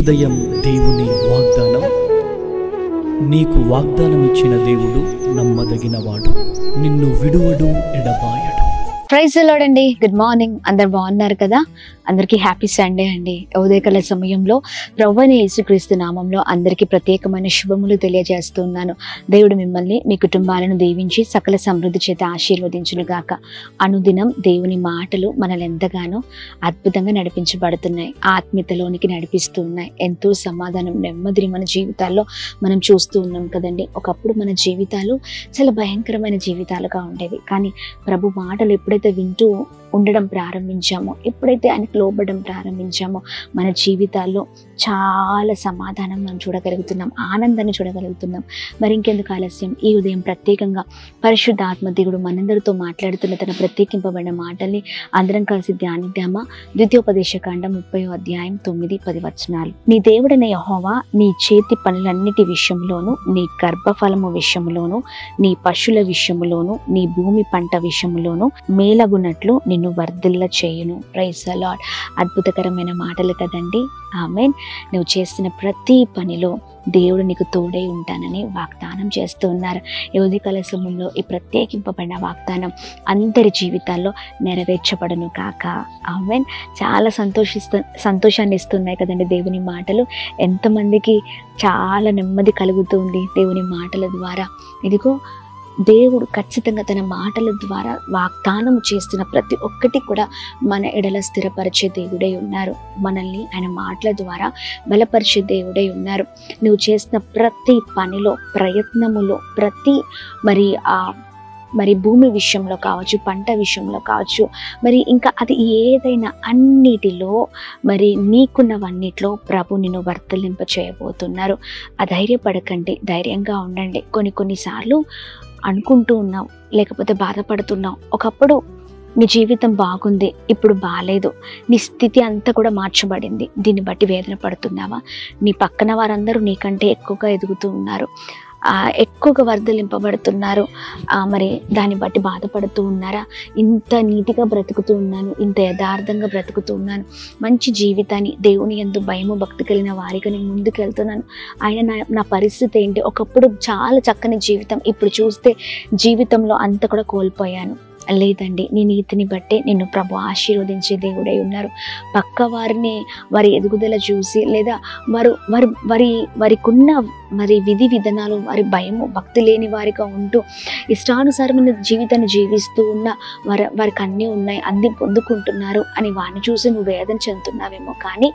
ఉదయం దేవుని వాగ్దానం. నీకు వాగ్దానం ఇచ్చిన దేవుడు నమ్మదగినవాడు, నిన్ను విడువడు, ఎడబాయడు. ప్రైజ్ ది లార్డ్ అండి. Good morning. అందరు బాగున్నారు కదా? అందరికీ హ్యాపీ సండే అండి. ఉదయకాల సమయంలో ప్రభువైన యేసుక్రీస్తు నామంలో అందరికీ ప్రత్యేకమైన శుభములు తెలియజేస్తున్నాను. దేవుడు మిమ్మల్ని, మీ కుటుంబాలను దీవించి సకల సమృద్ధి చేత ఆశీర్వదించును గాక. అనుదినం దేవుని మాటలు మనల్ని ఎంతగానో అద్భుతంగా నడిపించబడుతున్నాయి, ఆత్మీయతలోనికి నడిపిస్తూ ఉన్నాయి. ఎంతో సమాధానం, నెమ్మదిని మన జీవితాల్లో మనం చూస్తూ ఉన్నాం కదండి. ఒకప్పుడు మన జీవితాలు చాలా భయంకరమైన జీవితాలుగా ఉండేవి. కానీ ప్రభు మాటలు ఎప్పుడైతే వింటూ ఉండడం ప్రారంభించామో, ఎప్పుడైతే ఆయనకు లోబడడం ప్రారంభించామో, మన జీవితాల్లో చాలా సమాధానం మనం చూడగలుగుతున్నాం, ఆనందాన్ని చూడగలుగుతున్నాం. మరి ఇంకెందుకు ఆలస్యం? ఈ ఉదయం ప్రత్యేకంగా పరిశుద్ధాత్మ దేవుడు మనందరితో మాట్లాడుతున్న తన ప్రత్యేకింపబడిన మాటల్ని అందరం కలిసి ధ్యానిద్దామా? ద్వితీయోపదేశకాండం 30వ అధ్యాయం 9-10 వచనాలు. నీ దేవుడైన యెహోవా నీ చేతి పనులన్నిటి విషయంలోను, నీ గర్భఫలము విషయంలోను, నీ పశువుల విషయంలోను, నీ భూమి పంట విషయంలోను మేలగునట్లు నిన్ను వర్ధిల్ల చేయును. Praise the lord. అద్భుతకరమైన మాటలు కదండి. ఆమేన్. నువ్వు చేస్తున్న ప్రతి పనిలో దేవుడు నీకు తోడై ఉంటానని వాగ్దానం చేస్తూ ఉన్నారు. ఈ ఉదయకాల సమయంలో ఈ ప్రత్యేకింపబడిన వాగ్దానం అందరి జీవితాల్లో నెరవేర్చబడును కాక. ఆమేన్. చాలా సంతోషాన్ని ఇస్తున్నాయి కదండి దేవుని మాటలు. ఎంతమందికి చాలా నెమ్మది కలుగుతుంది దేవుని మాటల ద్వారా. ఇదిగో దేవుడు ఖచ్చితంగా తన మాటల ద్వారా వాగ్దానం చేస్తున్న ప్రతి ఒక్కటి కూడా మన ఎడల స్థిరపరిచే దేవుడై ఉన్నారు. మనల్ని ఆయన మాటల ద్వారా బలపరిచే దేవుడై ఉన్నారు. నువ్వు చేసిన ప్రతి పనిలో, ప్రయత్నములో, ప్రతి మరి భూమి విషయంలో కావచ్చు, పంట విషయంలో కావచ్చు, మరి ఇంకా అది ఏదైనా అన్నిటిలో మరి నీకున్నవన్నిటిలో ప్రభు నిన్ను వర్తలింప చేయబోతున్నారు. అధైర్యపడకండి, ధైర్యంగా ఉండండి. కొన్నిసార్లు అనుకుంటూ ఉన్నావు, లేకపోతే బాధపడుతున్నావు. ఒకప్పుడు నీ జీవితం బాగుంది, ఇప్పుడు బాగాలేదు, నీ స్థితి అంతా కూడా మార్చబడింది. దీన్ని బట్టి వేదన పడుతున్నావా? నీ పక్కన వారందరూ నీకంటే ఎక్కువగా ఎదుగుతూ ఉన్నారు, ఎక్కువగా వర్ధలింపబడుతున్నారు. మరి దాన్ని బట్టి బాధపడుతూ ఉన్నారా? ఇంత నీతిగా బ్రతుకుతూ ఉన్నాను, ఇంత యథార్థంగా బ్రతుకుతూ ఉన్నాను, మంచి జీవితాన్ని, దేవుని యందు భయము భక్తి కలిగిన వారిగా నేను ముందుకు వెళ్తున్నాను. ఆయన నా పరిస్థితి ఏంటి? ఒకప్పుడు చాలా చక్కని జీవితం, ఇప్పుడు చూస్తే జీవితంలో అంతా కూడా కోల్పోయాను. లేదండి, నీ నీతిని బట్టే నిన్ను ప్రభు ఆశీర్వదించే దేవుడై ఉన్నారు. పక్క వారిని, వారి ఎదుగుదల చూసి, లేదా వారికున్న విధి విధానాలు, వారి భయము భక్తి లేని వారిగా ఉంటూ ఇష్టానుసారమైన జీవితాన్ని జీవిస్తూ ఉన్న వారికి అన్నీ ఉన్నాయి, అన్ని పొందుకుంటున్నారు అని వారిని చూసి నువ్వు వేదన చెందుతున్నావేమో. కానీ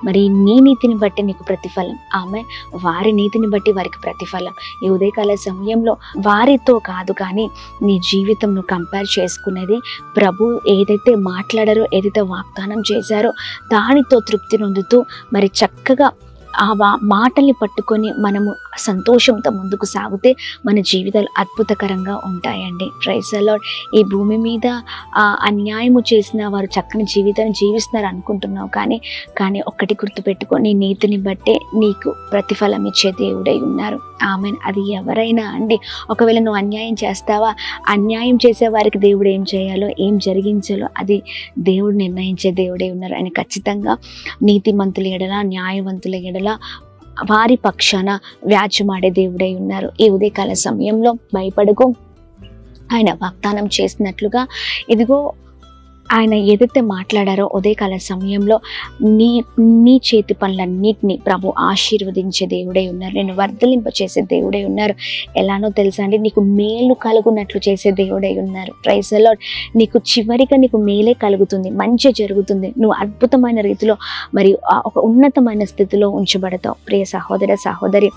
మరి నీ నీతిని బట్టి నీకు ప్రతిఫలం, ఆమె వారి నీతిని బట్టి వారికి ప్రతిఫలం. ఈ ఉదయకాల సమయంలో వారితో కాదు, కానీ నీ జీవితం నువ్వు కంపేర్ చేసుకునేది ప్రభు ఏదైతే మాట్లాడారో, ఏదైతే వాగ్దానం చేశారో దానితో తృప్తి నొందుతూ మరి చక్కగా ఆ మాటల్ని పట్టుకొని మనము సంతోషంతో ముందుకు సాగితే మన జీవితాలు అద్భుతకరంగా ఉంటాయండి. Praise the Lord. ఈ భూమి మీద అన్యాయము చేసిన వారు చక్కని జీవితాన్ని జీవిస్తున్నారు అనుకుంటున్నావు, కానీ ఒక్కటి గుర్తుపెట్టుకో, నీ నీతిని బట్టే నీకు ప్రతిఫలం ఇచ్చే దేవుడై ఉన్నారు. ఆమెన్. అది ఎవరైనా అండి. ఒకవేళ నువ్వు అన్యాయం చేస్తావా, అన్యాయం చేసే వారికి దేవుడు ఏం చేయాలో, ఏం జరిగించాలో అది దేవుడు నిర్ణయించే దేవుడై ఉన్నారు. ఆయన ఖచ్చితంగా నీతిమంతుల ఎడల, న్యాయవంతుల ఎడల, వారి పక్షాన వ్యాజ్యమాడే దేవుడై ఉన్నారు. ఈ ఉదయకాల సమయంలో భయపడకు. ఆయన వాగ్దానం చేసినట్లుగా ఇదిగో ఆయన ఏదైతే మాట్లాడారో ఉదయకాల సమయంలో నీ చేతి పనులన్నిటినీ ప్రభు ఆశీర్వదించే దేవుడై ఉన్నారు. నేను వర్ధలింప చేసే దేవుడై ఉన్నారు. ఎలానో తెలుసా అండి? నీకు మేలు కలుగునట్లు చేసే దేవుడై ఉన్నారు. Praise the Lord. నీకు చివరిగా నీకు మేలే కలుగుతుంది, మంచి జరుగుతుంది. నువ్వు అద్భుతమైన రీతిలో మరి ఒక ఉన్నతమైన స్థితిలో ఉంచబడతావు. ప్రియ సహోదర సహోదరి,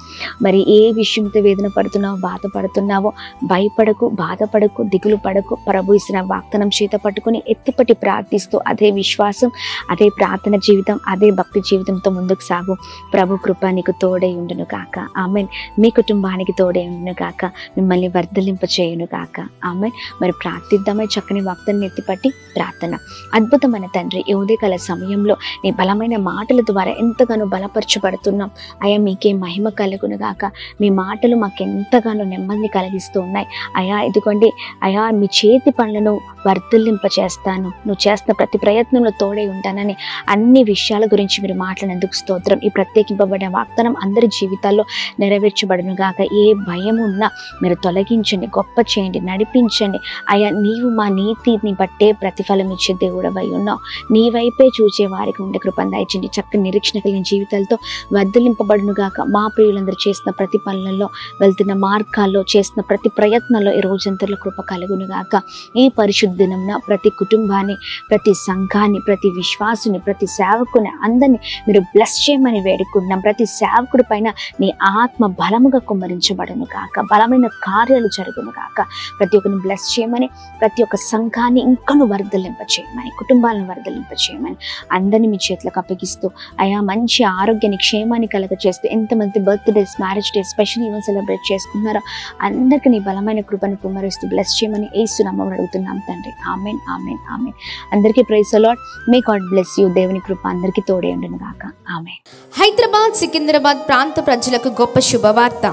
మరి ఏ విషయంతో వేదన పడుతున్నావో, బాధపడుతున్నావో, భయపడకు, బాధపడకు, దిగులు పడకు. ప్రభు ఇచ్చిన వాగ్దానం చేత పట్టుకుని ఎత్తిపట్టి ప్రార్థిస్తూ అదే విశ్వాసం, అదే ప్రార్థన జీవితం, అదే భక్తి జీవితంతో ముందుకు సాగు. ప్రభు కృప నీకు తోడై ఉండును కాక. ఆమెన్. మీ కుటుంబానికి తోడై ఉండును కాక. మిమ్మల్ని వర్ధలింప చేయును కాక. ఆమెన్. మరి ప్రార్థిద్దామని చక్కని వాగ్దాన్ని ఎత్తిపట్టి ప్రార్థన. అద్భుతమైన తండ్రి, ఈ ఉదయకాల సమయంలో నీ బలమైన మాటల ద్వారా ఎంతగానో బలపరచబడుతున్నాం. అయ్యా, మీకే మహిమ కలుగును గాక. మీ మాటలు మాకు ఎంతగానో నెమ్మదిని కలిగిస్తూ ఉన్నాయి. అయ్యా, ఇదిగోండి అయ్యా, మీ చేతి పనులను వర్ధిల్లింప చేస్తాను, నువ్వు చేస్తున్న ప్రతి ప్రయత్నంలో తోడై ఉంటానని అన్ని విషయాల గురించి మీరు మాట్లాడినందుకు స్తోత్రం. ఈ ప్రత్యేకింపబడిన వాగ్దానం అందరి జీవితాల్లో నెరవేర్చబడును గాక. ఏ భయం ఉన్నా మీరు తొలగించండి, గొప్ప చేయండి, నడిపించండి. అయ్యా, నీవు మా నీతిని బట్టే ప్రతిఫలం ఇచ్చే దేవుడవై ఉన్నావు. నీ వైపే చూసే వారికి ఉండే కృపను దయచేయండి. చక్కని నిరీక్షణ కలిగిన జీవితాలతో వర్ధిల్లింపబడును గాక. మా ప్రియులందరూ చేసిన ప్రతి పనులలో, వెళ్తున్న మార్గాల్లో, చేసిన ప్రతి ప్రయత్నంలో ఈ రోజంతలో కృప కలుగును గాక. ఈ పరిశుద్ధ దినంన ప్రతి కుటుంబాన్ని, ప్రతి సంఘాన్ని, ప్రతి విశ్వాసుని, ప్రతి సేవకుని అందరినీ మీరు బ్లెస్ చేయమని వేడుకుంటున్నాం. ప్రతి సేవకుడి పైన నీ ఆత్మ బలముగా కుమ్మరించబడును గాక. బలమైన కార్యాలు జరుగును గాక. ప్రతి ఒక్కరిని బ్లెస్ చేయమని, ప్రతి ఒక్క సంఘాన్ని ఇంకను వర్ధలింప చేయమని, కుటుంబాలను వర్ధలింప చేయమని అందరినీ మీ చేతులకు అప్పగిస్తూ, అయా మంచి ఆరోగ్యాన్ని, క్షేమాన్ని కలగ చేస్తూ, ఎంతమంది birthdays, marriage days, special event celebrate చేసుకున్నారో అందరికీ నీ బలమైన కృపను కుమ్మరిస్తూ బ్లెస్ చేయమని యేసు నామములో అడుగుతున్నాం తండ్రి. Amen, amen, amen. అందరికీ praise the Lord. May God bless you. దేవుని కృప అందరికీ తోడే ఉండును గాక. ఆమెన్. హైదరాబాద్, సికింద్రాబాద్ ప్రాంత ప్రజలకు గొప్ప శుభవార్త.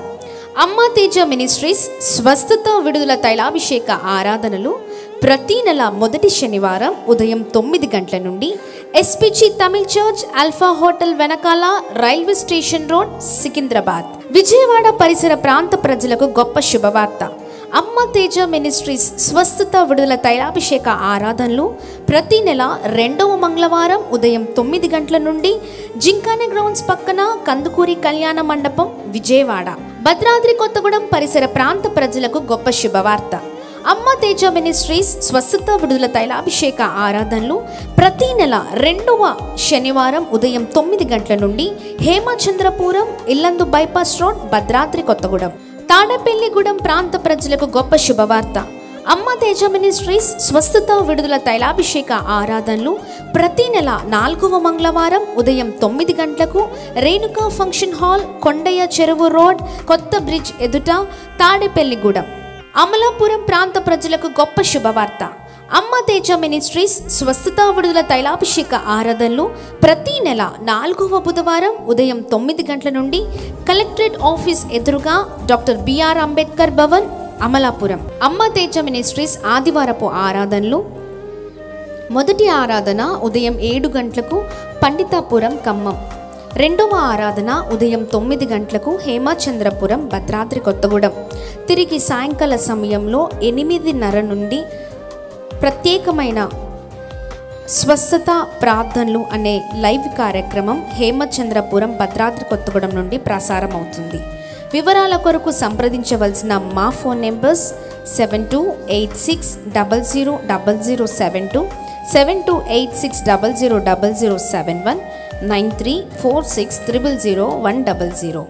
అమ్మా తేజ మినిస్ట్రీస్ స్వస్థత విడుదల తైలాభిషేక ఆరాధనలు ప్రతి నెల మొదటి శనివారం ఉదయం 9 గంటల నుండి SPG Tamil church, Alpha Hotel వెనకాల, railway station road, Secunderabad. Vijayawada పరిసర ప్రాంత ప్రజలకు గొప్ప శుభవార్త. అమ్మ తేజ మినిస్ట్రీస్ స్వస్థత విడుదల తైలాభిషేక ఆరాధనలు ప్రతి నెల 2వ మంగళవారం ఉదయం 9 గంటల నుండి జింకానే గ్రౌండ్స్ పక్కన కందుకూరి కళ్యాణ మండపం, విజయవాడ. భద్రాద్రి కొత్తగూడెం పరిసర ప్రాంత ప్రజలకు గొప్ప శుభవార్త. అమ్మ తేజ మినిస్ట్రీస్ స్వస్థత విడుదల తైలాభిషేక ఆరాధనలు ప్రతి నెల 2వ శనివారం ఉదయం 9 గంటల నుండి హేమచంద్రపురం, ఇల్లందు బైపాస్ రోడ్, భద్రాద్రి కొత్తగూడెం. తాడేపల్లిగూడెం ప్రాంత ప్రజలకు గొప్ప శుభవార్త. అమ్మ తేజ మినిస్ట్రీస్ స్వస్థత విడుదల తైలాభిషేక ఆరాధనలు ప్రతి నెల 4వ మంగళవారం ఉదయం 9 గంటలకు రేణుకా ఫంక్షన్ హాల్, కొండయ్య చెరువు రోడ్, కొత్త బ్రిడ్జ్ ఎదుట, తాడేపల్లిగూడెం. అమలాపురం ప్రాంత ప్రజలకు గొప్ప శుభవార్త. అమ్మ తేజ మినిస్ట్రీస్ స్వస్థత విడుదల తైలాభిషేక ఆరాధనలు ప్రతి నెల 4వ బుధవారం ఉదయం 9 గంటల నుండి కలెక్టరేట్ ఆఫీస్ ఎదురుగా, డాక్టర్ బిఆర్ అంబేద్కర్ భవన్, అమలాపురం. అమ్మ తేజ మినిస్ట్రీస్ ఆదివారపు ఆరాధనలు మొదటి ఆరాధన ఉదయం 7 గంటలకు పండితాపురం, ఖమ్మం. 2వ ఆరాధన ఉదయం 9 గంటలకు హేమచంద్రపురం, భద్రాద్రి కొత్తగూడెం. తిరిగి సాయంకాల సమయంలో 8:30 నుండి ప్రత్యేకమైన స్వస్థత ప్రార్థనలు అనే లైవ్ కార్యక్రమం హేమచంద్రపురం, భద్రాద్రి కొత్తగూడెం నుండి ప్రసారం అవుతుంది. వివరాల కొరకు సంప్రదించవలసిన మా ఫోన్ నెంబర్స్ 7286000072, 7286000071, 9346000100.